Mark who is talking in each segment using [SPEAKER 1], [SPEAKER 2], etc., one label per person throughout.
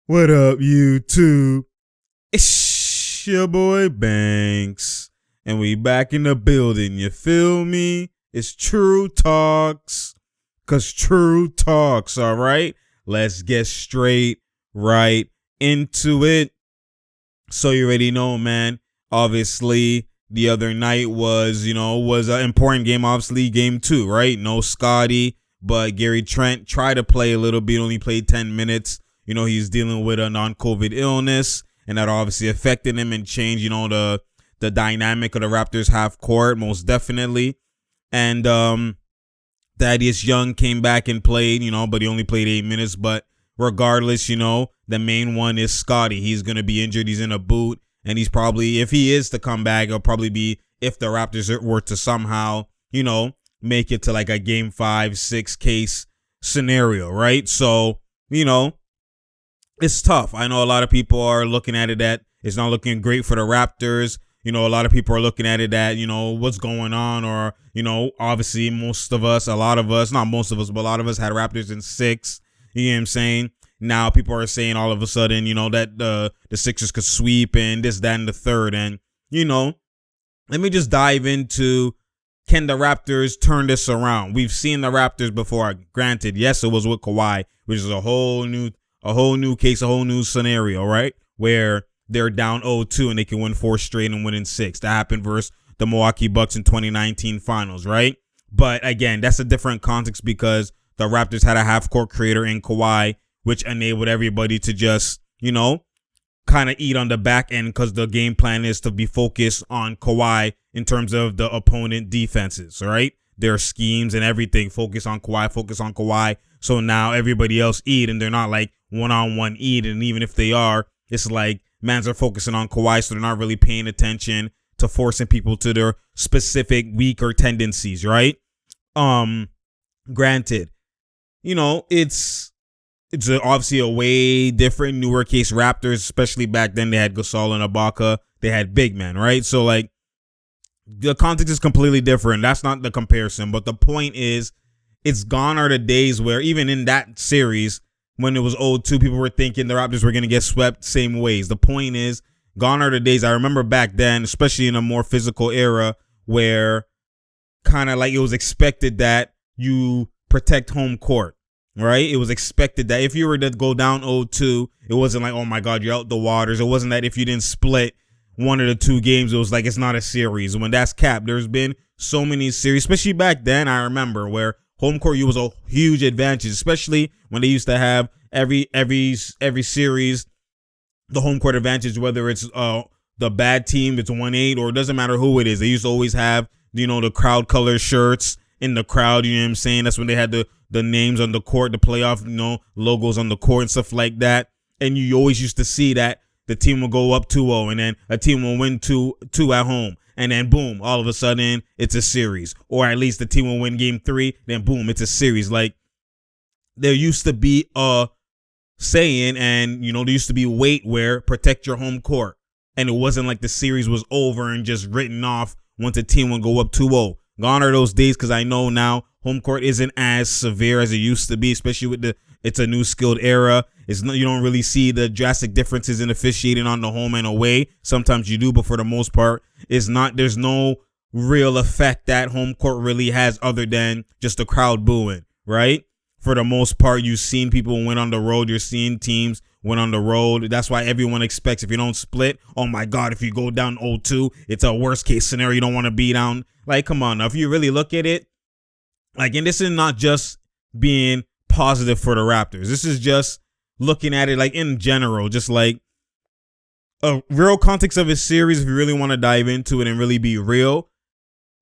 [SPEAKER 1] What up, YouTube? It's your boy Banks, and we back in the building, you feel me? It's True Talks, cause True Talks, alright? Let's get straight right into it. So you already know, man, obviously the other night was an important game, obviously game 2, right? No Scotty, but Gary Trent tried to play a little bit, only played 10 minutes. He's dealing with a non-COVID illness, and that obviously affected him and changed, the dynamic of the Raptors half court, most definitely. And Thaddeus Young came back and played, but he only played 8 minutes. But regardless, the main one is Scotty. He's going to be injured. He's in a boot, and he's probably, if he is to come back, it'll probably be if the Raptors were to somehow, make it to like a game 5-6 case scenario, right? So, it's tough. I know a lot of people are looking at it that it's not looking great for the Raptors. A lot of people are looking at it that, what's going on, or, obviously a lot of us, not most of us, but a lot of us had Raptors in 6. You know what I'm saying? Now people are saying all of a sudden, that the Sixers could sweep and this, that, and the third. And, let me just dive into, can the Raptors turn this around? We've seen the Raptors before. Granted, yes, it was with Kawhi, which is a whole new case, a whole new scenario, right? Where they're down 0-2 and they can win 4 straight and win in 6. That happened versus the Milwaukee Bucks in 2019 finals, right? But again, that's a different context because the Raptors had a half-court creator in Kawhi, which enabled everybody to just, kind of eat on the back end because the game plan is to be focused on Kawhi in terms of the opponent defenses, right? Their schemes and everything, focus on Kawhi. So now everybody else eat, and they're not like one-on-one eat. And even if they are, it's like mans are focusing on Kawhi, so they're not really paying attention to forcing people to their specific weaker tendencies, right? Granted, it's obviously a way different, newer case Raptors, especially back then. They had Gasol and Ibaka. They had big men, right? So like the context is completely different. That's not the comparison, but the point is, it's gone are the days where even in that series, when it was 0-2, people were thinking the Raptors were going to get swept same ways. The point is, gone are the days. I remember back then, especially in a more physical era, where kind of like it was expected that you protect home court, right? It was expected that if you were to go down 0-2, it wasn't like, oh my God, you're out the waters. It wasn't that if you didn't split one of the 2 games, it was like it's not a series. When that's capped, there's been so many series, especially back then, I remember, where home court was a huge advantage, especially when they used to have every series, the home court advantage, whether it's the bad team, it's 1-8, or it doesn't matter who it is. They used to always have, the crowd color shirts in the crowd, you know what I'm saying? That's when they had the names on the court, the playoff, logos on the court and stuff like that. And you always used to see that the team will go up 2-0, and then a team will win 2 at home. And then boom, all of a sudden it's a series, or at least the team will win game 3. Then boom, it's a series. Like there used to be a saying, and there used to be weight where protect your home court, and it wasn't like the series was over and just written off once a team would go up 2-0. Gone are those days, because I know now home court isn't as severe as it used to be, especially with it's a new skilled era. You don't really see the drastic differences in officiating on the home and away. Sometimes you do, but for the most part, there's no real effect that home court really has other than just the crowd booing, right? For the most part, you've seen people win on the road. You're seeing teams win on the road. That's why everyone expects, if you don't split, oh my God, if you go down 0-2, it's a worst case scenario. You don't want to be down. Like, come on. Now, if you really look at it, like, and this is not just being positive for the Raptors. This is just looking at it like in general, just like a real context of a series. If you really want to dive into it and really be real,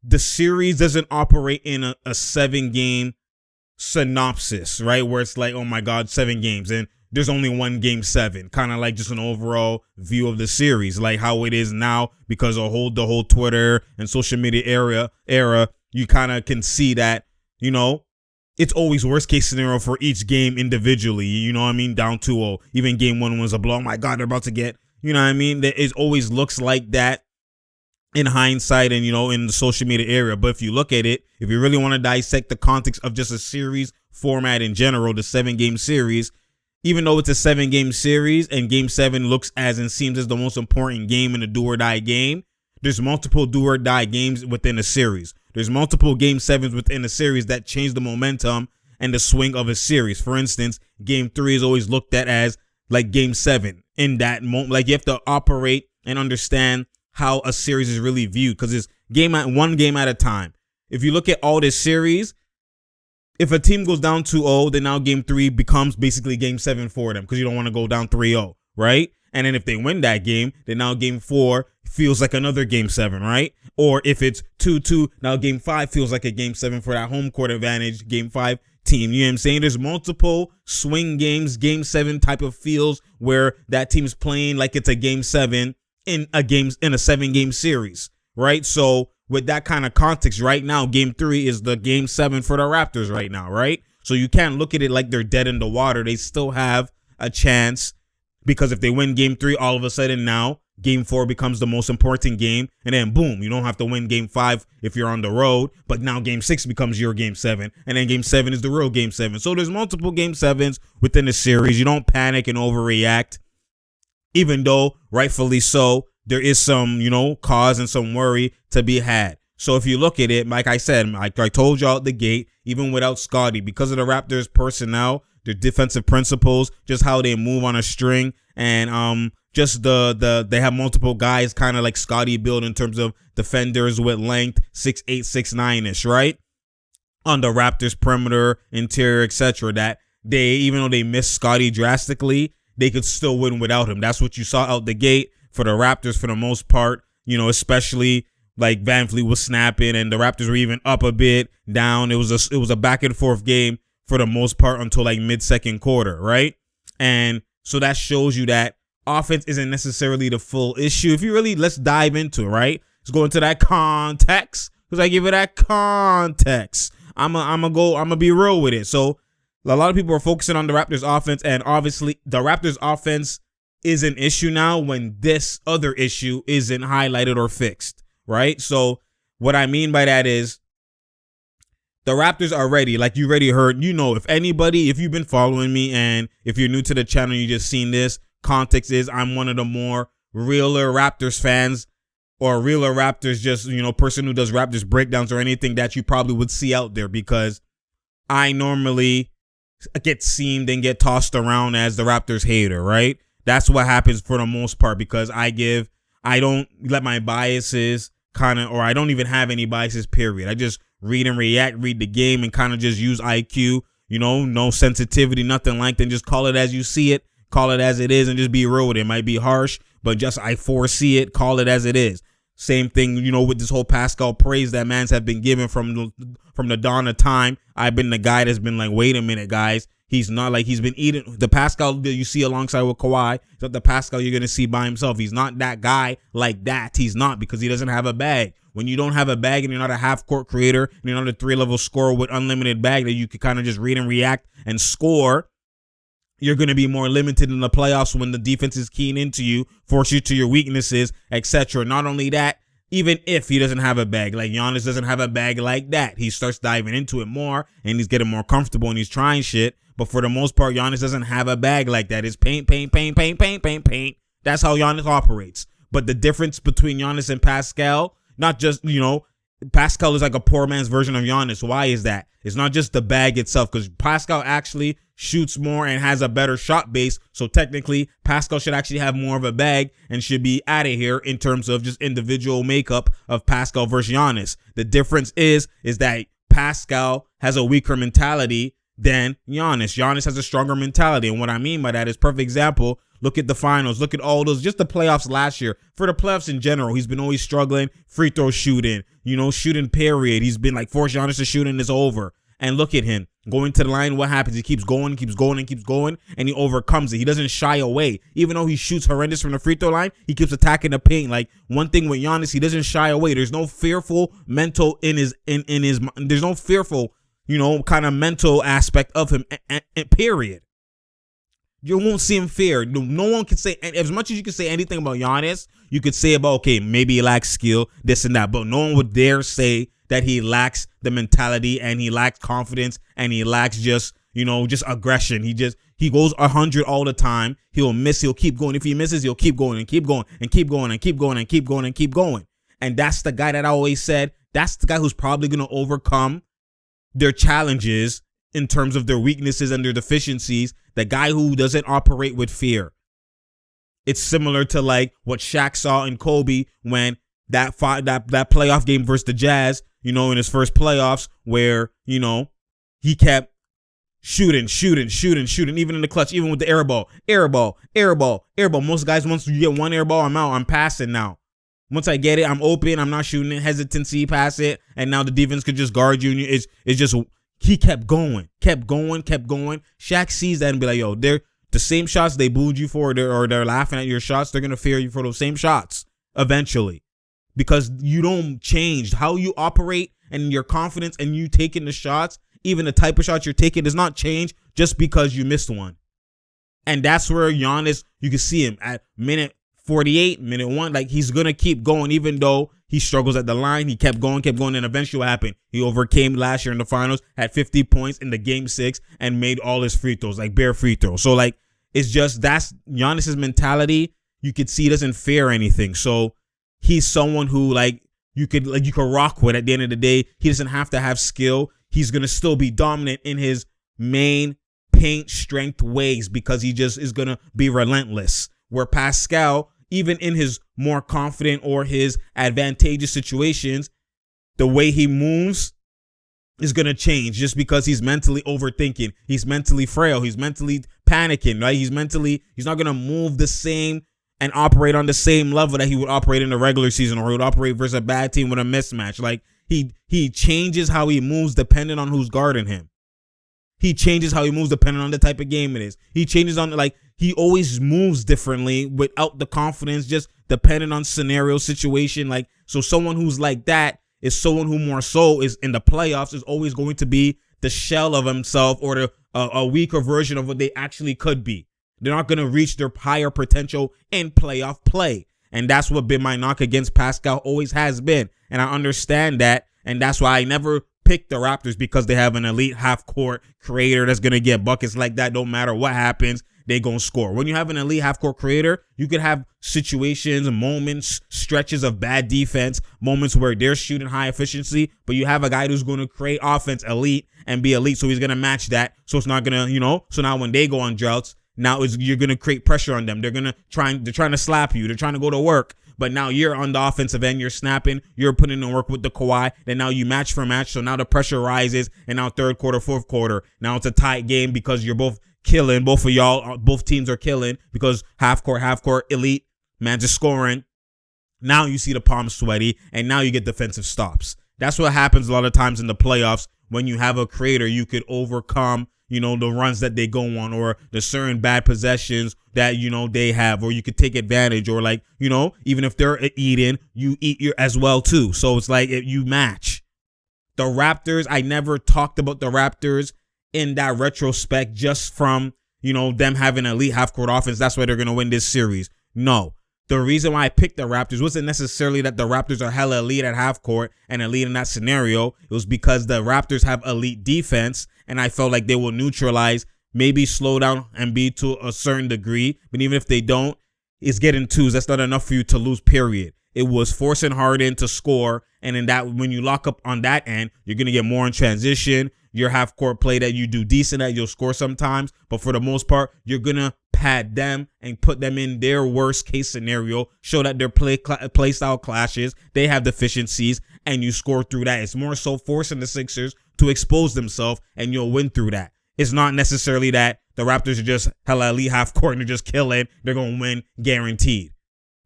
[SPEAKER 1] the series doesn't operate in a 7-game synopsis, right? Where it's like, oh my God, 7 games and there's only one game 7, kind of like just an overall view of the series, like how it is now, because the whole Twitter and social media era, you kind of can see that, it's always worst case scenario for each game individually. You know what I mean? Down 2-0. Even game 1 was a blow. Oh my God, they're about to get, you know what I mean? It always looks like that in hindsight and, in the social media area. But if you look at it, if you really want to dissect the context of just a series format in general, the 7-game series, even though it's a 7-game series and game 7 looks as and seems as the most important game in a do or die game, there's multiple do or die games within a series. There's multiple game 7s within a series that change the momentum and the swing of a series. For instance, game 3 is always looked at as like game 7 in that moment. Like, you have to operate and understand how a series is really viewed, because it's one game at a time. If you look at all this series, if a team goes down 2-0, then now game 3 becomes basically game 7 for them, because you don't want to go down 3-0, right? And then if they win that game, then now game 4 feels like another game 7, right? Or if it's 2-2, now game 5 feels like a game 7 for that home court advantage game 5 team. You know what I'm saying? There's multiple swing games, game 7 type of feels where that team's playing like it's a game 7 in a 7-game series, right? So with that kind of context, right now, game 3 is the game 7 for the Raptors right now, right? So you can't look at it like they're dead in the water. They still have a chance, because if they win game 3, all of a sudden now game 4 becomes the most important game. And then boom, you don't have to win game 5 if you're on the road. But now game 6 becomes your game 7. And then game 7 is the real game 7. So there's multiple game 7s within the series. You don't panic and overreact, even though rightfully so, there is some, cause and some worry to be had. So if you look at it, like I said, like I told you out the gate, even without Scottie, because of the Raptors personnel, their defensive principles, just how they move on a string, and just they have multiple guys kind of like Scottie build in terms of defenders with length, 6'8", 6'9"-ish, right? On the Raptors perimeter, interior, etc. That they, even though they missed Scottie drastically, they could still win without him. That's what you saw out the gate for the Raptors for the most part, especially like VanVleet was snapping and the Raptors were even up a bit, down. It was a back and forth game for the most part until like mid-second quarter, right? And so that shows you that offense isn't necessarily the full issue. If you really, let's dive into it, right? Let's go into that context, because I give it that context. I'm gonna be real with it. So a lot of people are focusing on the Raptors offense, and obviously the Raptors offense is an issue now when this other issue isn't highlighted or fixed, right? So what I mean by that is the Raptors are ready. Like you already heard, if you've been following me and if you're new to the channel, you just seen this, context is I'm one of the more realer Raptors fans, or realer Raptors, just, person who does Raptors breakdowns or anything that you probably would see out there, because I normally get seen and get tossed around as the Raptors hater, right? That's what happens for the most part, because I don't let my biases or I don't even have any biases, period. I just read and react, read the game, and kind of just use IQ, no sensitivity, nothing like that. Just call it as you see it, call it as it is, and just be real with it. It might be harsh, but just I foresee it, call it as it is. Same thing, with this whole Pascal praise that mans have been given from the dawn of time. I've been the guy that's been like, wait a minute, guys. He's not like he's been eating the Pascal that you see alongside with Kawhi. It's not the Pascal you're going to see by himself. He's not that guy like that. He's not, because he doesn't have a bag. When you don't have a bag and you're not a half-court creator and you're not a 3-level scorer with unlimited bag that you can kind of just read and react and score, you're going to be more limited in the playoffs when the defense is keying into you, force you to your weaknesses, etc. Not only that, even if he doesn't have a bag, like Giannis doesn't have a bag like that, he starts diving into it more and he's getting more comfortable and he's trying shit. But for the most part, Giannis doesn't have a bag like that. It's paint, paint, paint, paint, paint, paint, paint. That's how Giannis operates. But the difference between Giannis and Pascal, not just, Pascal is like a poor man's version of Giannis. Why is that? It's not just the bag itself, because Pascal actually shoots more and has a better shot base. So technically, Pascal should actually have more of a bag and should be out of here in terms of just individual makeup of Pascal versus Giannis. The difference is that Pascal has a weaker mentality than Giannis. Giannis has a stronger mentality. And what I mean by that is, perfect example, look at the finals, look at all those, just the playoffs last year. For the playoffs in general, he's been always struggling, free throw shooting, shooting period. He's been like, force Giannis to shoot and it's over. And look at him going to the line. What happens? He keeps going, keeps going, and keeps going, and he overcomes it. He doesn't shy away. Even though he shoots horrendous from the free throw line, he keeps attacking the paint. Like, one thing with Giannis, he doesn't shy away. There's no fearful mental in his there's no fearful, kind of mental aspect of him, period. You won't see him fear. No one can say, as much as you can say anything about Giannis, you could say about, okay, maybe he lacks skill, this and that, but no one would dare say that he lacks the mentality and he lacks confidence and he lacks just, just aggression. He goes 100 all the time. He'll miss. He'll keep going. If he misses, he'll keep going and keep going and keep going and keep going and keep going and keep going. And that's the guy that I always said, that's the guy who's probably going to overcome their challenges in terms of their weaknesses and their deficiencies. The guy who doesn't operate with fear. It's similar to like what Shaq saw in Kobe when that playoff game versus the Jazz, in his first playoffs, where, he kept shooting, even in the clutch, even with the air ball. Most guys, once you get one air ball, I'm out. I'm passing now. Once I get it, I'm open. I'm not shooting it. Hesitancy, pass it. And now the defense could just guard you. It's just, he kept going. Shaq sees that and be like, yo, they're the same shots they booed you for, or they're laughing at your shots. They're going to fear you for those same shots eventually, because you don't change how you operate and your confidence and you taking the shots. Even the type of shots you're taking does not change just because you missed one. And that's where Giannis, you can see him at minute 48, minute 1, like he's going to keep going even though he struggles at the line. He kept going, and eventually what happened? He overcame last year in the finals, had 50 points in the game 6 and made all his free throws, like bare free throws. So like, it's just, that's Giannis's mentality. You could see he doesn't fear anything. So he's someone who you could rock with at the end of the day. He doesn't have to have skill. He's going to still be dominant in his main paint strength ways because he just is going to be relentless. Where Pascal, even in his more confident or his advantageous situations, the way he moves is going to change just because he's mentally overthinking. He's mentally frail. He's mentally panicking, right? He's not going to move the same and operate on the same level that he would operate in the regular season, or he would operate versus a bad team with a mismatch. Like he changes how he moves depending on who's guarding him. He changes how he moves depending on the type of game it is. He changes on, he always moves differently without the confidence, just depending on scenario, situation. So someone who's like that is someone who more so is in the playoffs is always going to be the shell of himself, or a weaker version of what they actually could be. They're not going to reach their higher potential in playoff play. And that's what been my knock against Pascal, always has been. And I understand that. And that's why I never picked the Raptors, because they have an elite half-court creator that's going to get buckets like that. Don't matter what happens, they going to score. When you have an elite half-court creator, you could have situations, moments, stretches of bad defense, moments where they're shooting high efficiency, but you have a guy who's going to create offense elite and be elite, so he's going to match that. So it's not going to, so now when they go on droughts, now you're going to create pressure on them. They're trying to slap you. They're trying to go to work. But now you're on the offensive end. You're snapping. You're putting in work with the Kawhi. Then now you match for match. So now the pressure rises. And now third quarter, fourth quarter. Now it's a tight game because you're both killing. Both of y'all, both teams are killing because half court, elite. Man just scoring. Now you see the palms sweaty. And now you get defensive stops. That's what happens a lot of times in the playoffs. When you have a creator, you could overcome the runs that they go on, or the certain bad possessions that, they have, or you could take advantage, or even if they're eating, you eat as well too. So it's like you match. The Raptors, I never talked about the Raptors in that retrospect just from, them having an elite half-court offense. That's why they're going to win this series. No. The reason why I picked the Raptors wasn't necessarily that the Raptors are hella elite at half court and elite in that scenario. It was because the Raptors have elite defense, and I felt like they will neutralize, maybe slow down Embiid to a certain degree. But even if they don't, it's getting twos. That's not enough for you to lose, period. It was forcing Harden to score, and in that, when you lock up on that end, you're going to get more in transition. Your half-court play that you do decent at, you'll score sometimes. But for the most part, you're going to pad them and put them in their worst-case scenario, show that their play style clashes, they have deficiencies, and you score through that. It's more so forcing the Sixers to expose themselves, and you'll win through that. It's not necessarily that the Raptors are just hella elite half-court and they're just killing. They're going to win guaranteed.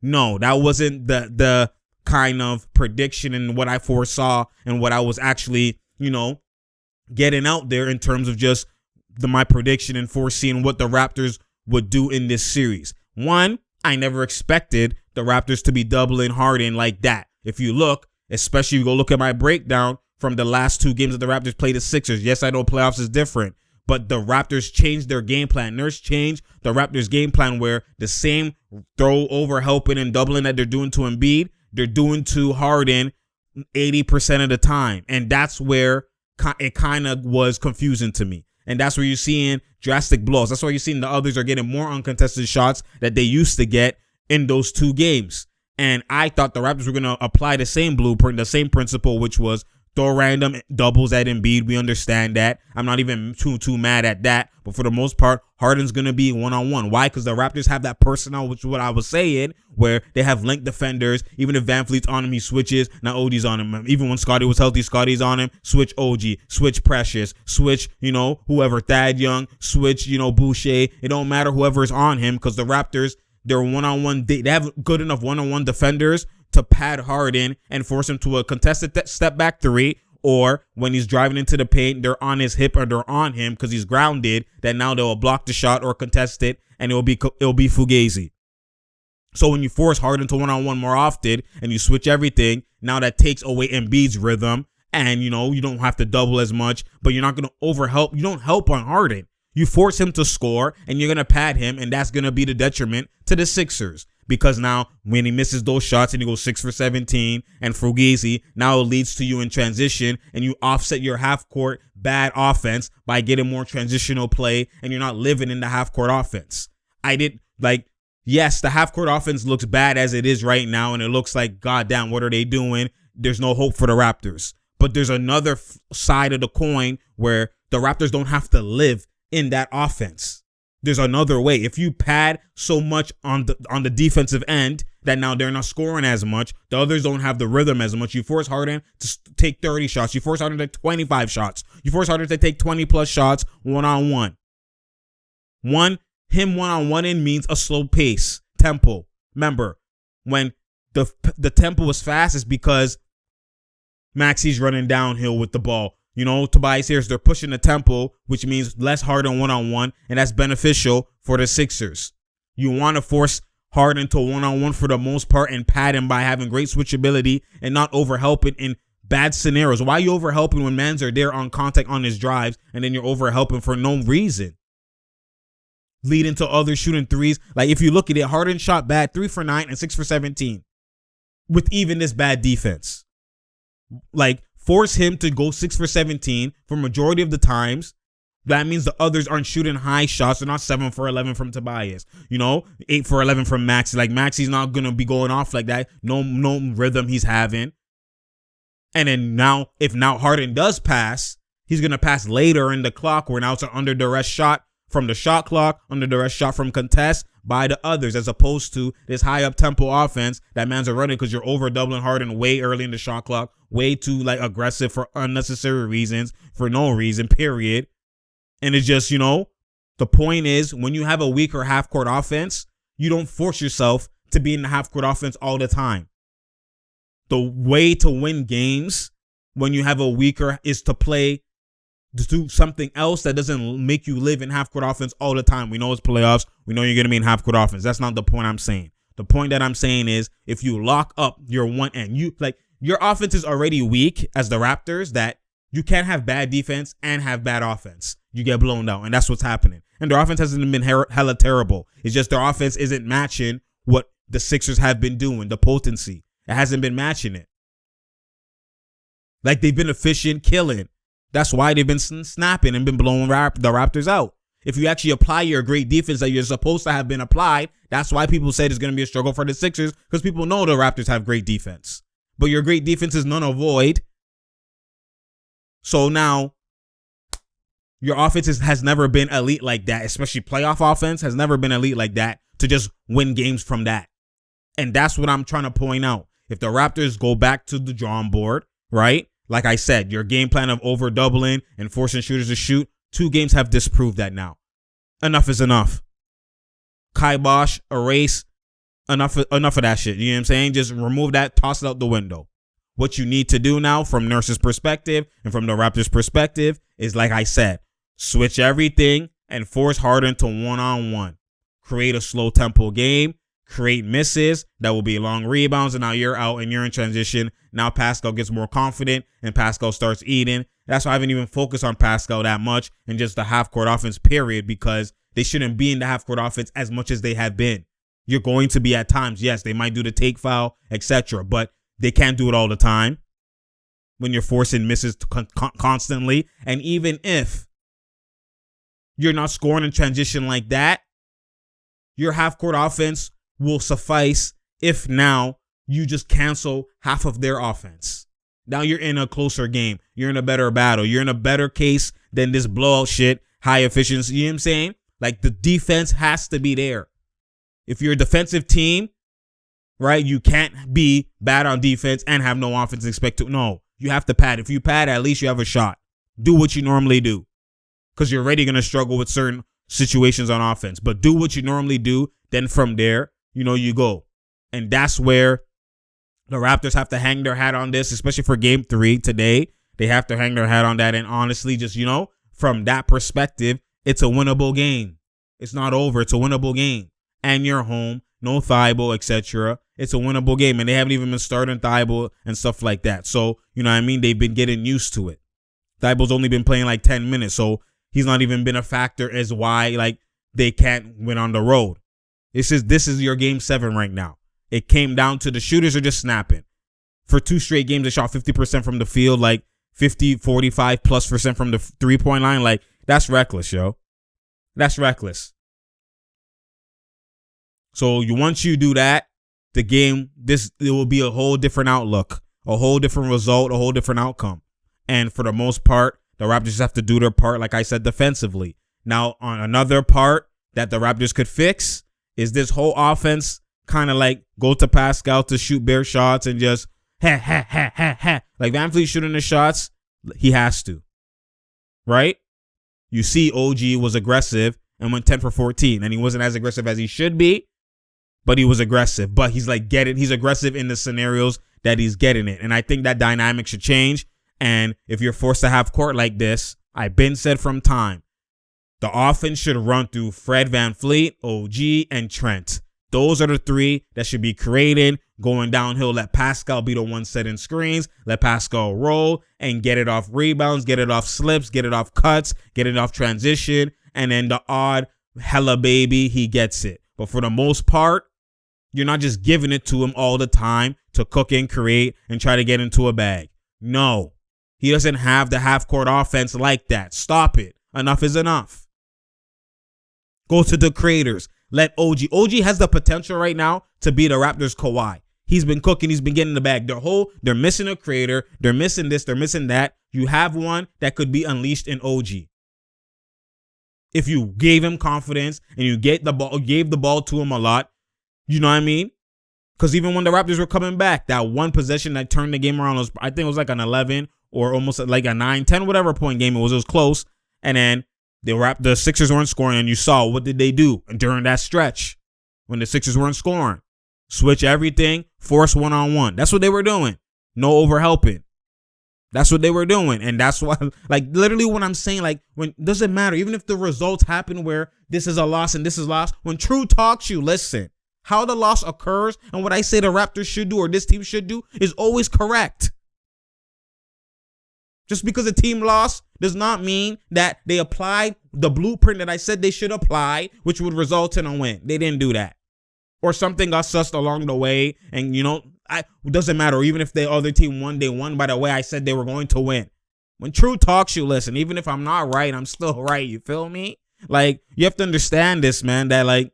[SPEAKER 1] No, that wasn't the kind of prediction and what I foresaw and what I was actually, getting out there in terms of just my prediction and foreseeing what the Raptors would do in this series. One, I never expected the Raptors to be doubling Harden like that. If you look, especially you go look at my breakdown from the last two games that the Raptors played the Sixers. Yes, I know playoffs is different, but the Raptors changed their game plan. Nurse changed the Raptors game plan where the same throw over helping and doubling that they're doing to Embiid, they're doing to Harden 80% of the time. And that's where it kind of was confusing to me. And that's where you're seeing drastic blows. That's why you're seeing the others are getting more uncontested shots that they used to get in those 2 games. And I thought the Raptors were going to apply the same blueprint, the same principle, which was throw random doubles at Embiid. We understand that. I'm not even too mad at that. But for the most part, Harden's going to be one-on-one. Why? Because the Raptors have that personnel, which is what I was saying, where they have linked defenders. Even if Van Fleet's on him, he switches. Now OG's on him. Even when Scottie was healthy, Scottie's on him. Switch OG. Switch Precious. Switch, whoever, Thad Young. Switch, Boucher. It don't matter whoever is on him because the Raptors, they're one-on-one. They have good enough one-on-one defenders to pad Harden and force him to a contested step back 3, or when he's driving into the paint, they're on his hip or they're on him because he's grounded, that now they'll block the shot or contest it, and it'll be Fugazi. So when you force Harden to one-on-one more often and you switch everything, now that takes away Embiid's rhythm, and you don't have to double as much, but you're not going to overhelp. You don't help on Harden. You force him to score, and you're going to pad him, and that's going to be the detriment to the Sixers. Because now when he misses those shots and he goes 6 for 17 and Fugazi, now it leads to you in transition, and you offset your half-court bad offense by getting more transitional play, and you're not living in the half-court offense. Yes, the half-court offense looks bad as it is right now, and it looks like, goddamn, what are they doing? There's no hope for the Raptors. But there's another side of the coin where the Raptors don't have to live in that offense. There's another way. If you pad so much on the defensive end that now they're not scoring as much, the others don't have the rhythm as much. You force Harden to take 30 shots. You force Harden to take 25 shots. You force Harden to take 20 plus shots one-on-one. Him one-on-one means a slow pace, tempo. Remember, when the tempo was fast, it's because Maxi's running downhill with the ball. Tobias Harris, they're pushing the tempo, which means less Harden one-on-one, and that's beneficial for the Sixers. You want to force Harden to one-on-one for the most part and pad him by having great switchability and not overhelping in bad scenarios. Why are you overhelping when mans are there on contact on his drives, and then you're overhelping for no reason? Leading to others shooting threes. Like, if you look at it, Harden shot bad 3 for 9 and 6 for 17 with even this bad defense. Like, force him to go 6 for 17 for majority of the times. That means the others aren't shooting high shots. They're not 7 for 11 from Tobias. 8 for 11 from Maxi. Like, Maxi's not going to be going off like that. No rhythm he's having. And then if Harden does pass, he's going to pass later in the clock where now it's an under duress shot from the shot clock, under duress shot from contest by the others, as opposed to this high up tempo offense that mans are running because you're over doubling Harden way early in the shot clock, way too aggressive for unnecessary reasons, for no reason, period. And it's just, the point is, when you have a weaker half court offense, you don't force yourself to be in the half court offense all the time. The way to win games when you have a weaker is to do something else that doesn't make you live in half court offense all the time. We know it's playoffs. We know you're going to be in half court offense. That's not the point I'm saying. The point that I'm saying is, if you lock up your one end, your offense is already weak as the Raptors, that you can't have bad defense and have bad offense. You get blown out, and that's what's happening. And their offense hasn't been hella terrible. It's just their offense isn't matching what the Sixers have been doing, the potency. It hasn't been matching it. Like, they've been efficient, killing. That's why they've been snapping and been blowing the Raptors out. If you actually apply your great defense that you're supposed to have been applied, that's why people say there's going to be a struggle for the Sixers, because people know the Raptors have great defense. But your great defense is none of void. So now, your offense has never been elite like that, especially playoff offense has never been elite like that to just win games from that. And that's what I'm trying to point out. If the Raptors go back to the drawing board, right? Like I said, your game plan of over doubling and forcing shooters to shoot, 2 games have disproved that now. Enough is enough. Kibosh, erase, enough of that shit. You know what I'm saying? Just remove that, toss it out the window. What you need to do now from Nurse's perspective and from the Raptors' perspective is, like I said, switch everything and force Harden to one-on-one. Create a slow tempo game. Create misses that will be long rebounds, and now you're out and you're in transition. Now Pascal gets more confident and Pascal starts eating. That's why I haven't even focused on Pascal that much and just the half-court offense, period, because they shouldn't be in the half-court offense as much as they have been. You're going to be at times. Yes, they might do the take foul, etc., but they can't do it all the time when you're forcing misses constantly. And even if you're not scoring in transition like that, your half-court offense will suffice if now you just cancel half of their offense. Now you're in a closer game. You're in a better battle. You're in a better case than this blowout shit, high efficiency. You know what I'm saying? Like, the defense has to be there. If you're a defensive team, right, you can't be bad on defense and have no offense expected. No, you have to pad. If you pad, at least you have a shot. Do what you normally do, because you're already going to struggle with certain situations on offense. But do what you normally do. Then from there, you go. And that's where the Raptors have to hang their hat on this, especially for game 3 today. They have to hang their hat on that. And honestly, just, from that perspective, it's a winnable game. It's not over. It's a winnable game. And you're home. No Thibault, etc. It's a winnable game. And they haven't even been starting Thibault and stuff like that. So, they've been getting used to it. Thibault's only been playing like 10 minutes. So he's not even been a factor as why they can't win on the road. This is your game 7 right now. It came down to the shooters are just snapping. For 2 straight games, they shot 50% from the field, 45 plus % from the 3-point line. That's reckless, yo. That's reckless. So once you do that, the game, it will be a whole different outlook, a whole different result, a whole different outcome. And for the most part, the Raptors just have to do their part, like I said, defensively. Now, on another part that the Raptors could fix is this whole offense kind of go to Pascal to shoot bare shots and just like VanVleet shooting the shots, he has to. Right? You see OG was aggressive and went 10 for 14, and he wasn't as aggressive as he should be, but he was aggressive. But he's he's aggressive in the scenarios that he's getting it. And I think that dynamic should change. And if you're forced to have court like this, I've been said from time, the offense should run through Fred VanVleet, OG, and Trent. Those are the 3 that should be created, going downhill. Let Pascal be the one setting screens. Let Pascal roll and get it off rebounds, get it off slips, get it off cuts, get it off transition. And then the odd hella baby, he gets it. But for the most part, you're not just giving it to him all the time to cook and create and try to get into a bag. No, he doesn't have the half-court offense like that. Stop it. Enough is enough. Go to the creators. Let OG. OG has the potential right now to be the Raptors Kawhi. He's been cooking. He's been getting the bag. They're missing a creator. They're missing this. They're missing that. You have one that could be unleashed in OG. If you gave him confidence and you gave the ball to him a lot, you know what I mean? Because even when the Raptors were coming back, that one possession that turned the game around was, I think it was an 11 or almost like a 9, 10, whatever point game it was. It was close. And then the Sixers weren't scoring, and you saw what did they do during that stretch when the Sixers weren't scoring? Switch everything, force one-on-one. That's what they were doing. No overhelping. That's what they were doing. And that's why, literally what I'm saying, when doesn't matter. Even if the results happen where this is a loss and this is loss, when True talks you, listen, how the loss occurs and what I say the Raptors should do or this team should do is always correct. Just because a team lost does not mean that they applied the blueprint that I said they should apply, which would result in a win. They didn't do that. Or something got sussed along the way, and it doesn't matter. Even if the other team won, they won by the way I said they were going to win. When True talks, you listen. Even if I'm not right, I'm still right. You feel me? You have to understand this, man, that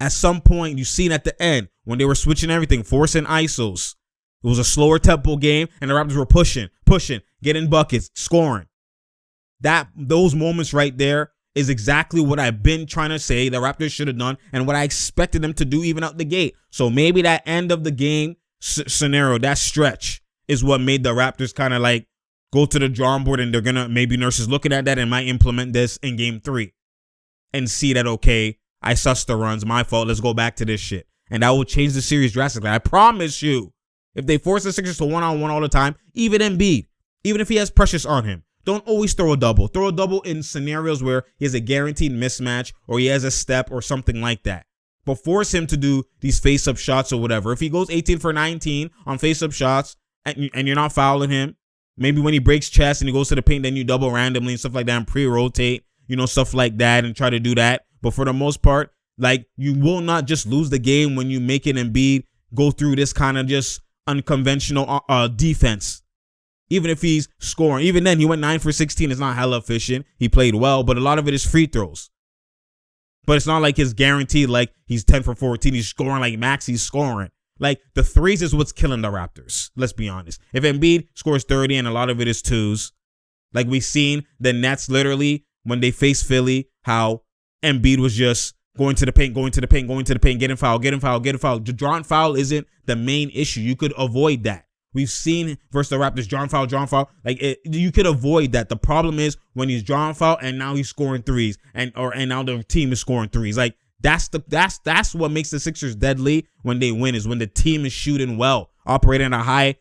[SPEAKER 1] at some point, you seen at the end when they were switching everything, forcing ISOs. It was a slower tempo game, and the Raptors were pushing, getting buckets, scoring. Those moments right there is exactly what I've been trying to say the Raptors should have done and what I expected them to do even out the gate. So maybe that end of the game scenario, that stretch, is what made the Raptors kind of go to the drawing board, and they're going to, maybe Nurse is looking at that and might implement this in game 3 and see that, okay, I sussed the runs, my fault, let's go back to this shit. And that will change the series drastically. I promise you. If they force the Sixers to one-on-one all the time, even Embiid, even if he has Precious on him, don't always throw a double. Throw a double in scenarios where he has a guaranteed mismatch or he has a step or something like that. But force him to do these face-up shots or whatever. If he goes 18 for 19 on face-up shots and you're not fouling him, maybe when he breaks chest and he goes to the paint, then you double randomly and stuff like that and pre-rotate, stuff like that and try to do that. But for the most part, you will not just lose the game when you make it Embiid go through this kind of just unconventional defense. Even if he's scoring, even then he went 9 for 16. It's not hella efficient. He played well, but a lot of it is free throws. But it's not like it's guaranteed like he's 10 for 14. He's scoring like max. He's scoring. Like the threes is what's killing the Raptors. Let's be honest. If Embiid scores 30 and a lot of it is twos, like we've seen the Nets literally when they face Philly, how Embiid was just going to the paint, getting fouled. The drawn foul isn't the main issue. You could avoid that. We've seen versus the Raptors, drawn foul. Like you could avoid that. The problem is when he's drawn foul and now he's scoring threes, and now the team is scoring threes. Like that's what makes the Sixers deadly when they win, is when the team is shooting well, operating at a high,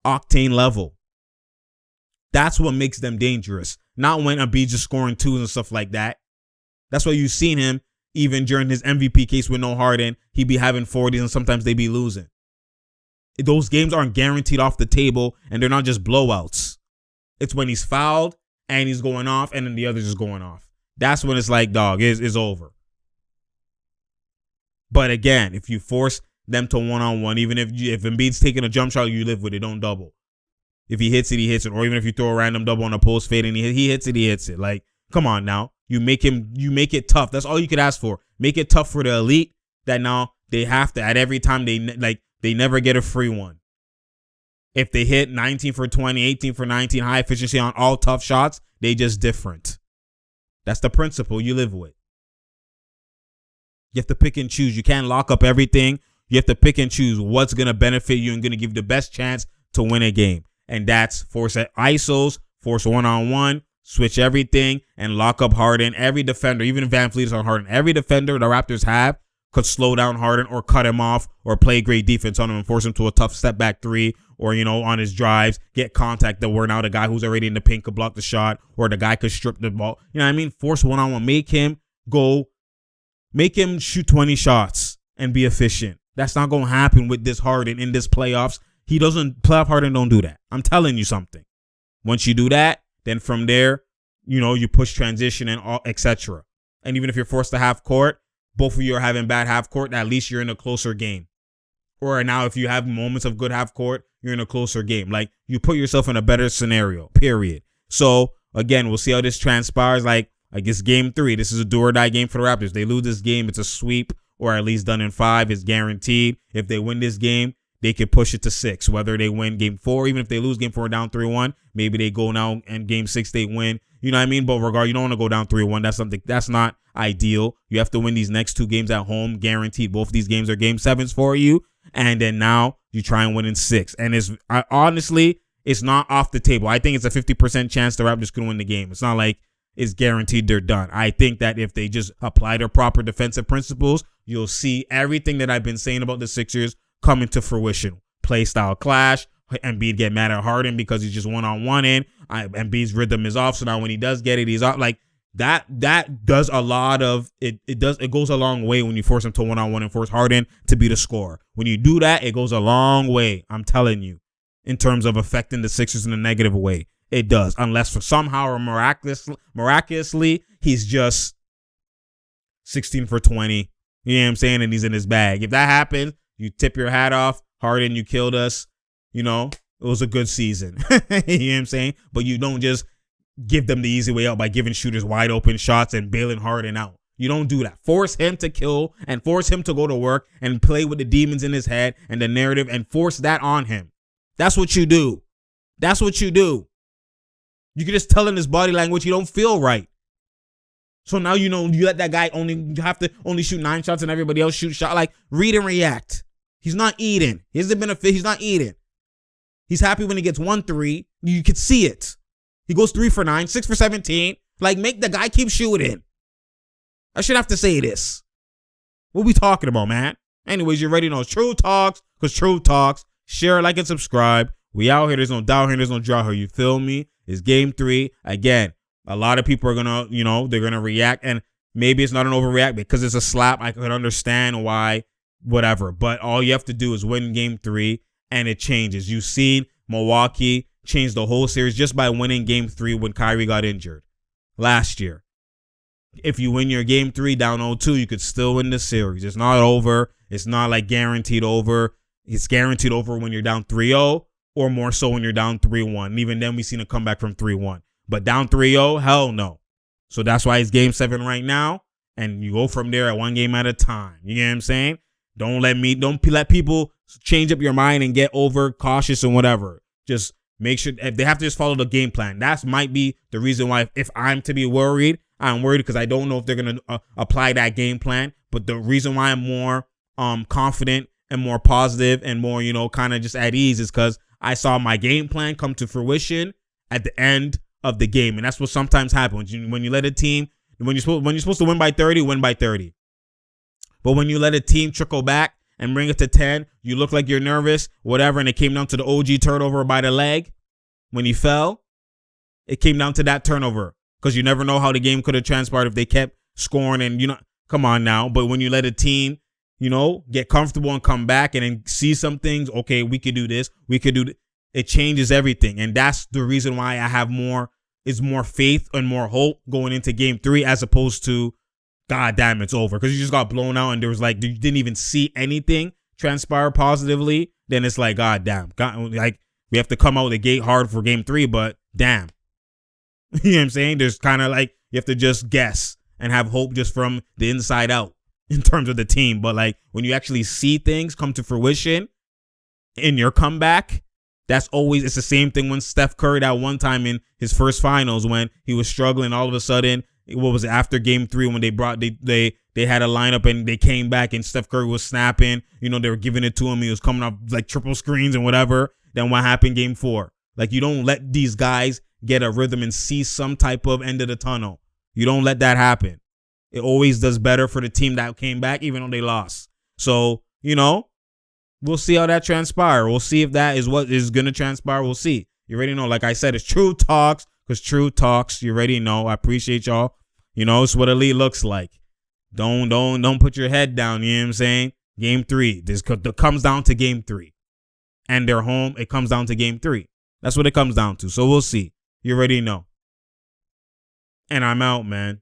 [SPEAKER 1] octane level. That's what makes them dangerous. Not when Embiid's just scoring twos and stuff like that. That's why you've seen him even during his MVP case with no Harden. He be having 40s and sometimes they be losing. Those games aren't guaranteed off the table, and they're not just blowouts. It's when he's fouled and he's going off and then the other's just going off. That's when it's like, dog, it's over. But again, if you force them to one-on-one, even if Embiid's taking a jump shot, you live with it. Don't double. If he hits it, he hits it. Or even if you throw a random double on a post fade and he hits it, he hits it. Like, come on now. You make it tough. That's all you could ask for. Make it tough for the elite that now they have to, at every time they never get a free one. If they hit 19 for 20, 18 for 19, high efficiency on all tough shots, they just different. That's the principle you live with. You have to pick and choose. You can't lock up everything. You have to pick and choose what's going to benefit you and going to give you the best chance to win a game. And that's force ISOs, force one-on-one, switch everything, and lock up Harden. Every defender, even if Van Fleet is on Harden, every defender the Raptors have could slow down Harden or cut him off or play great defense on him and force him to a tough step back three, or, on his drives, get contact that where now the guy who's already in the paint could block the shot, or the guy could strip the ball. You know what I mean? Force one-on-one. Make him shoot 20 shots and be efficient. That's not going to happen with this Harden in this playoffs. Playoff Harden don't do that. I'm telling you something. Once you do that, then from there, you push transition and all, etc. And even if you're forced to half court, both of you are having bad half court, at least you're in a closer game. Or now if you have moments of good half court, you're in a closer game. Like, you put yourself in a better scenario, period. So, again, we'll see how this transpires. Like it's game 3. This is a do or die game for the Raptors. They lose this game, it's a sweep, or at least done in 5. It's guaranteed. If they win this game, they could push it to 6. Whether they win game 4, even if they lose game 4 down 3-1, maybe they go now and game 6 they win. You know what I mean? But you don't want to go down 3-1. That's not ideal. You have to win these next 2 games at home, guaranteed. Both of these games are game 7s for you. And then now you try and win in 6. And honestly, it's not off the table. I think it's a 50% chance the Raptors could win the game. It's not like it's guaranteed they're done. I think that if they just apply their proper defensive principles, you'll see everything that I've been saying about the Sixers come into fruition. Play style clash. Embiid get mad at Harden because he's just one-on-one in. Embiid's rhythm is off, so now when he does get it, he's off. Like that does a lot of it. It goes a long way when you force him to one-on-one and force Harden to be the scorer. When you do that, it goes a long way. I'm telling you, in terms of affecting the Sixers in a negative way, it does. Unless for somehow or miraculously he's just 16 for 20. You know what I'm saying? And he's in his bag. If that happens, you tip your hat off. Harden, you killed us. It was a good season. You know what I'm saying? But you don't just give them the easy way out by giving shooters wide open shots and bailing Harden out. You don't do that. Force him to kill and force him to go to work and play with the demons in his head and the narrative and force that on him. That's what you do. That's what you do. You can just tell in his body language you don't feel right. So now you let that guy only shoot 9 shots and everybody else shoot shot. Like, read and react. He's not eating. He's not eating. He's happy when he gets 1-3. You could see it. He goes 3 for 9, 6 for 17. Like, make the guy keep shooting. I should have to say this. What we talking about, man? Anyways, you already know it's True Talks, because True Talks. Share, like, and subscribe. We out here. There's no doubt here. There's no draw here. You feel me? It's game 3. Again, a lot of people are going to, they're going to react. And maybe it's not an overreact because it's a slap. I could understand why, whatever. But all you have to do is win game 3, and it changes. You've seen Milwaukee change the whole series just by winning game 3 when Kyrie got injured last year. If you win your game 3 down 0-2, you could still win the series. It's not over. It's not like guaranteed over. It's guaranteed over when you're down 3-0. or more so when you're down 3-1. And even then, we've seen a comeback from 3-1. But down 3-0, hell no. So that's why it's game 7 right now. And you go from there at one game at a time. You know what I'm saying? Don't let people change up your mind and get over cautious and whatever. Just make sure if they have to just follow the game plan. That might be the reason why if I'm to be worried, I'm worried because I don't know if they're going to apply that game plan. But the reason why I'm more confident and more positive and more, kind of just at ease is because I saw my game plan come to fruition at the end of the game. And that's what sometimes happens. When you let a team, when you're supposed to win by 30, win by 30. But when you let a team trickle back and bring it to 10, you look like you're nervous, whatever, and it came down to the OG turnover by the leg when he fell. It came down to that turnover because you never know how the game could have transpired if they kept scoring and, come on now. But when you let a team, get comfortable and come back and then see some things, okay, we could do this, we could do it changes everything. And that's the reason why I have more faith and more hope going into game 3 as opposed to, God damn, it's over. Because you just got blown out and there was you didn't even see anything transpire positively. Then it's like, God damn. We have to come out the gate hard for game 3, but damn. You know what I'm saying? There's kind of you have to just guess and have hope just from the inside out in terms of the team. But when you actually see things come to fruition in your comeback, it's the same thing when Steph Curry that one time in his first finals when he was struggling. All of a sudden, what was it, after game 3 when they had a lineup and they came back and Steph Curry was snapping, they were giving it to him. He was coming off triple screens and whatever. Then what happened game 4? You don't let these guys get a rhythm and see some type of end of the tunnel. You don't let that happen. It always does better for the team that came back, even though they lost. So, we'll see how that transpires. We'll see if that is what is going to transpire. We'll see. You already know. Like I said, it's true talks because true talks. You already know. I appreciate y'all. It's what elite looks like. Don't put your head down. You know what I'm saying? Game 3. This comes down to game 3. And they're home. It comes down to game 3. That's what it comes down to. So we'll see. You already know. And I'm out, man.